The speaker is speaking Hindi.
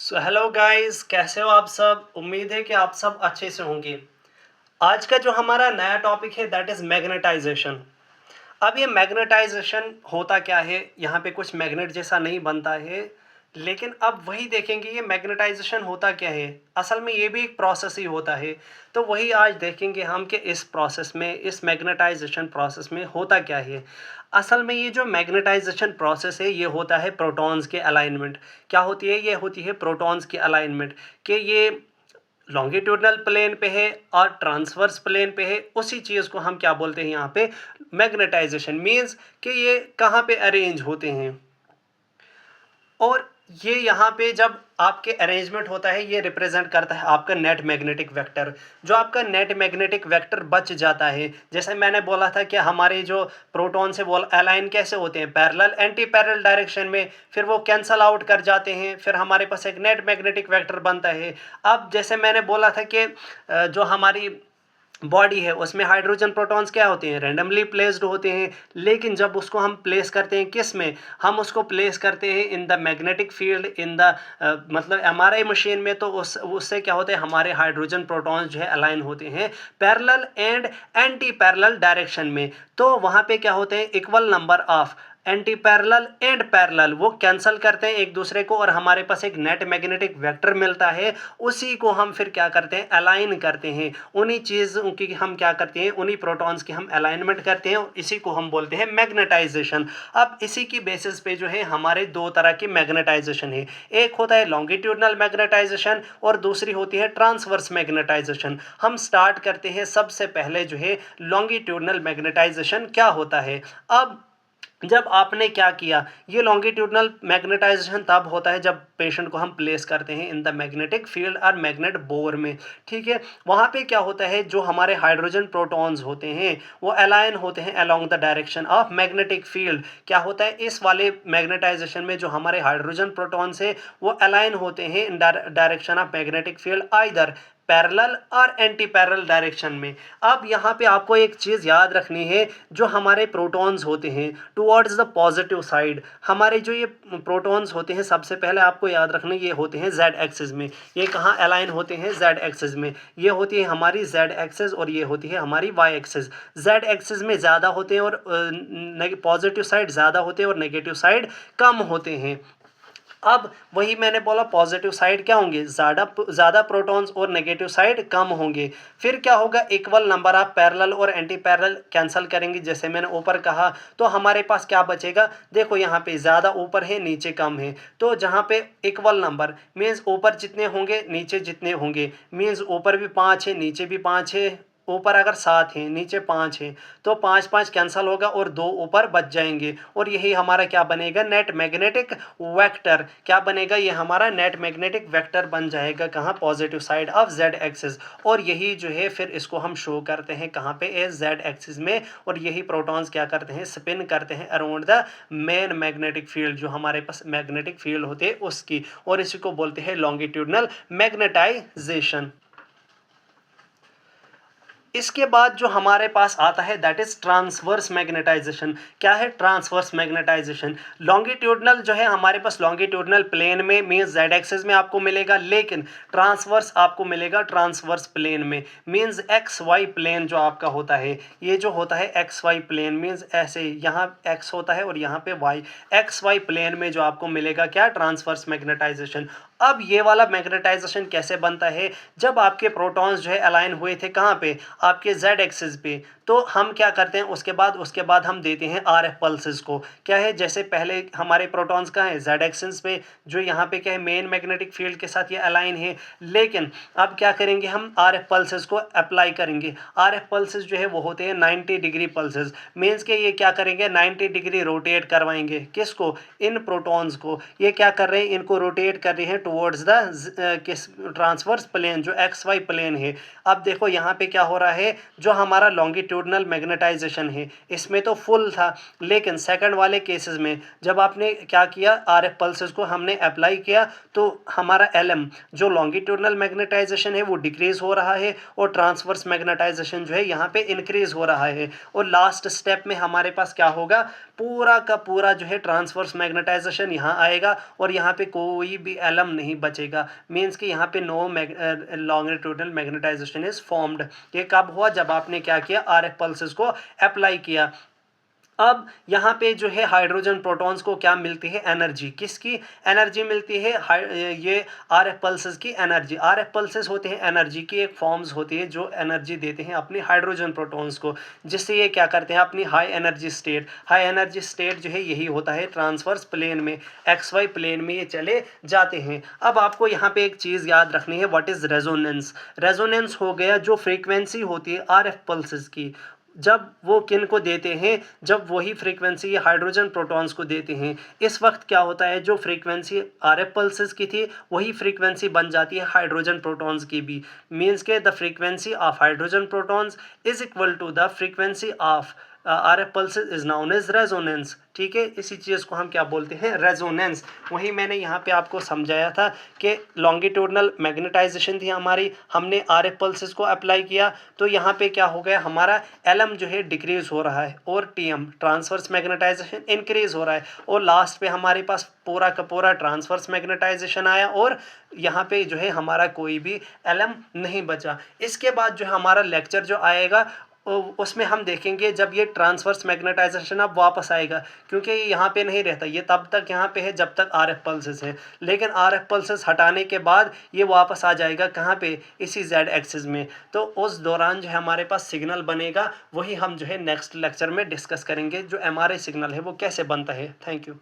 सो हेलो गाइस, कैसे हो आप सब। उम्मीद है कि आप सब अच्छे से होंगे। आज का जो हमारा नया टॉपिक है दैट इज़ मैग्नेटाइजेशन। अब ये मैग्नेटाइजेशन होता क्या है, यहाँ पे कुछ मैग्नेट जैसा नहीं बनता है, लेकिन अब वही देखेंगे ये मैग्नेटाइजेशन होता क्या है। असल में ये भी एक प्रोसेस ही होता है। तो वही आज देखेंगे हम कि इस प्रोसेस में, इस मैग्नेटाइजेशन प्रोसेस में होता क्या है। असल में ये जो मैग्नेटाइजेशन प्रोसेस है ये होता है प्रोटॉन्स के अलाइनमेंट। क्या होती है, ये होती है प्रोटॉन्स की अलाइनमेंट। कि ये लॉन्गिट्यूडनल प्लेन पे है और ट्रांसवर्स प्लेन पे है, उसी चीज़ को हम क्या बोलते हैं यहाँ पे, मैग्नेटाइजेशन। मीन्स कि ये कहाँ पे अरेंज होते हैं। और ये यहाँ पे जब आपके अरेंजमेंट होता है ये रिप्रेजेंट करता है आपका नेट मैग्नेटिक वेक्टर। जो आपका नेट मैग्नेटिक वेक्टर बच जाता है, जैसे मैंने बोला था कि हमारे जो प्रोटॉन से वो अलाइन कैसे होते हैं, पैरेलल एंटी पैरेलल डायरेक्शन में, फिर वो कैंसल आउट कर जाते हैं, फिर हमारे पास एक नेट मैग्नेटिक वेक्टर बनता है। अब जैसे मैंने बोला था कि जो हमारी बॉडी है उसमें हाइड्रोजन प्रोटॉन्स क्या होते हैं, रैंडमली प्लेस्ड होते हैं। लेकिन जब उसको हम प्लेस करते हैं किस में, हम उसको प्लेस करते हैं in the magnetic field, in the मतलब एमआरआई मशीन में। तो उससे क्या होता है, हमारे हाइड्रोजन प्रोटॉन्स जो है अलाइन होते हैं parallel and anti parallel direction में। तो वहाँ पे क्या होते हैं, equal number of anti parallel and parallel वो कैंसिल करते हैं एक दूसरे को, और हमारे पास एक नेट मैग्नेटिक वेक्टर मिलता है। उसी को हम फिर क्या करते हैं, अलाइन करते हैं। उन्हीं चीज़ों की हम क्या करते हैं, उन्हीं प्रोटॉन्स की हम अलाइनमेंट करते हैं, और इसी को हम बोलते हैं मैग्नेटाइजेशन। अब इसी की बेसिस पे जो है हमारे दो तरह की मैग्नेटाइजेशन है। एक होता है लॉन्गिट्यूडनल मैग्नेटाइजेशन और दूसरी होती है ट्रांसवर्स मैग्नेटाइजेशन। हम स्टार्ट करते हैं सबसे पहले जो है लॉन्गिट्यूडनल मैग्नेटाइजेशन क्या होता है। अब जब आपने क्या किया, ये लॉन्गिट्यूडनल मैग्नेटाइजेशन तब होता है जब पेशेंट को हम प्लेस करते हैं इन द मैग्नेटिक फील्ड और मैग्नेट बोर में। ठीक है, वहाँ पे क्या होता है, जो हमारे हाइड्रोजन प्रोटॉन्स होते हैं वो अलाइन होते हैं along the direction of magnetic field. क्या होता है इस वाले मैग्नेटाइजेशन में, जो हमारे हाइड्रोजन प्रोटॉन्स है वो अलाइन होते हैं इन direction of magnetic field either parallel और एंटी पैरेलल डायरेक्शन में। अब यहाँ पे आपको एक चीज़ याद रखनी है, जो हमारे प्रोटॉन्स होते हैं टुवर्ड्स द पॉजिटिव साइड, हमारे जो ये प्रोटॉन्स होते हैं सबसे पहले आपको याद रखना ये होते हैं जेड एक्सिस में। ये कहाँ अलाइन होते हैं, जेड एक्सिस में। ये होती है हमारी जेड एक्सिस और ये होती है हमारी वाई एक्सिस। जेड एक्सिस में ज़्यादा होते हैं और पॉजिटिव साइड ज़्यादा होते हैं और नेगेटिव साइड कम होते हैं। अब वही मैंने बोला, पॉजिटिव साइड क्या होंगे, ज़्यादा प्रोटॉन्स और नेगेटिव साइड कम होंगे। फिर क्या होगा, इक्वल नंबर ऑफ पैरेलल और एंटी पैरेलल कैंसिल करेंगे जैसे मैंने ऊपर कहा। तो हमारे पास क्या बचेगा, देखो यहाँ पे ज़्यादा ऊपर है नीचे कम है। तो जहाँ पे इक्वल नंबर मीन्स ऊपर जितने होंगे नीचे जितने होंगे, मीन्स ऊपर भी 5 है नीचे भी 5 है। ऊपर अगर 7 है नीचे 5 है, तो 5 5 कैंसिल होगा और 2 ऊपर बच जाएंगे। और यही हमारा क्या बनेगा, नेट मैग्नेटिक वेक्टर। क्या बनेगा, ये हमारा नेट मैग्नेटिक वेक्टर बन जाएगा कहाँ, positive side of Z axis. और यही जो है फिर इसको हम शो करते हैं कहाँ पे, ए जेड एक्सिस में। और यही प्रोटॉन्स क्या करते हैं, स्पिन करते हैं around the main magnetic field, जो हमारे पास मैग्नेटिक फील्ड होते हैं उसकी। और इसी को बोलते हैं लॉन्गिट्यूडनल मैग्नेटाइजेशन। इसके बाद जो हमारे पास आता है दैट इज ट्रांसवर्स मैग्नेटाइजेशन। क्या है ट्रांसवर्स मैग्नेटाइजेशन, लॉन्गिट्यूडनल जो है हमारे पास लॉन्गिट्यूडनल प्लेन में मीन्स जेड एक्सिस में आपको मिलेगा, लेकिन ट्रांसवर्स आपको मिलेगा ट्रांसवर्स प्लेन में। मीन्स एक्स वाई प्लेन जो आपका होता है, ये जो होता है एक्स वाई प्लेन मीन्स ऐसे यहाँ एक्स होता है और यहाँ पे वाई, एक्स वाई प्लेन में जो आपको मिलेगा क्या, ट्रांसवर्स मैग्नेटाइजेशन। अब ये वाला मैग्नेटाइजेशन कैसे बनता है, जब आपके प्रोटॉन्स जो है अलाइन हुए थे कहाँ पे, आपके जेड एक्सिस पे। तो हम क्या करते हैं, उसके बाद हम देते हैं आर एफ पल्सेस को। क्या है, जैसे पहले हमारे प्रोटॉन्स कहाँ है, जेड एक्सिस पे, जो यहाँ पे क्या है मेन मैग्नेटिक फील्ड के साथ ये अलाइन है। लेकिन अब क्या करेंगे, हम आर एफ पल्सेस को अप्लाई करेंगे। आर एफ पल्सेस जो है वो होते हैं 90 डिग्री पल्सेस। मीन्स के ये क्या करेंगे, 90 डिग्री रोटेट करवाएंगे किसको, इन प्रोटॉन्स को। ये क्या कर रहे हैं, इनको रोटेट कर रहे हैं टुवर्ड्स द किस, ट्रांसवर्स प्लेन जो एक्स वाई प्लेन है। अब देखो यहाँ पे क्या हो रहा है, जो हमारा लॉन्गिट्यूडनल मैग्नेटाइजेशन है इसमें तो फुल था, लेकिन सेकंड वाले केसेस में जब आपने क्या किया, आर एफ पल्सेस को हमने अप्लाई किया, तो हमारा एल एम जो लॉन्गिट्यूडनल मैग्नेटाइजेशन है वो डिक्रीज हो रहा है, और ट्रांसवर्स मैग्नेटाइजेशन जो है यहाँ पे इंक्रीज हो रहा है। और लास्ट स्टेप में हमारे पास क्या होगा, पूरा का पूरा जो है ट्रांसवर्स मैग्नेटाइजेशन यहाँ आएगा और यहाँ पे कोई भी एलम नहीं बचेगा, मीन्स कि यहाँ पे no longitudinal magnetisation is formed. ये कब हुआ? जब आपने क्या किया, आरएफ पल्सेस को अप्लाई किया। अब यहाँ पे जो है हाइड्रोजन प्रोटॉन्स को क्या मिलती है? एनर्जी। किसकी एनर्जी मिलती है? ये आरएफ पल्सेस की एनर्जी। आरएफ पल्सेस होते हैं एनर्जी की एक फॉर्म्स होती है जो एनर्जी देते हैं अपनी हाइड्रोजन प्रोटॉन्स को, जिससे ये क्या करते हैं, अपनी high energy state, high energy state जो है यही होता है ट्रांसवर्स प्लेन में, एक्स वाई प्लेन में ये चले जाते हैं। अब आपको यहाँ पे एक चीज़ याद रखनी है, व्हाट इज़ रेजोनेंस। रेजोनेंस हो गया जो फ्रीक्वेंसी होती है आरएफ पल्सेस की, जब वो किन को देते हैं, जब वही फ्रीक्वेंसी हाइड्रोजन प्रोटॉन्स को देते हैं, इस वक्त क्या होता है, जो फ्रीक्वेंसी आरएफ पल्सेस की थी वही फ्रीक्वेंसी बन जाती है हाइड्रोजन प्रोटॉन्स की भी। मीन्स के the frequency of hydrogen protons is equal to the frequency of RF pulses is known as resonance. ठीक है, इसी चीज़ को हम क्या बोलते हैं? रेजोनेंस। वही मैंने यहाँ पे आपको समझाया था कि लॉन्गिट्यूडनल मैग्नेटाइजेशन थी हमारी, हमने आरएफ पल्सेस को अप्लाई किया तो यहाँ पे क्या हो गया, हमारा एलएम जो है डिक्रीज हो रहा है और टीएम ट्रांसवर्स मैग्नेटाइजेशन इंक्रीज हो रहा है, और लास्ट पे हमारे पास पूरा का पूरा ट्रांसवर्स मैग्नेटाइजेशन आया और यहाँ पे जो है हमारा कोई भी एलएम नहीं बचा। इसके बाद जो हमारा लेक्चर जो आएगा उसमें हम देखेंगे जब ये ट्रांसवर्स मैग्नेटाइजेशन अब वापस आएगा, क्योंकि ये यहाँ पे नहीं रहता, ये तब तक यहाँ पे है जब तक आरएफ पल्सेस है, लेकिन आरएफ पल्सेस हटाने के बाद ये वापस आ जाएगा कहाँ पे? इसी जेड एक्सिस में। तो उस दौरान जो है हमारे पास सिग्नल बनेगा, वही हम जो है नेक्स्ट लेक्चर में डिस्कस करेंगे, जो एमआरआई सिग्नल है वो कैसे बनता है। Thank you.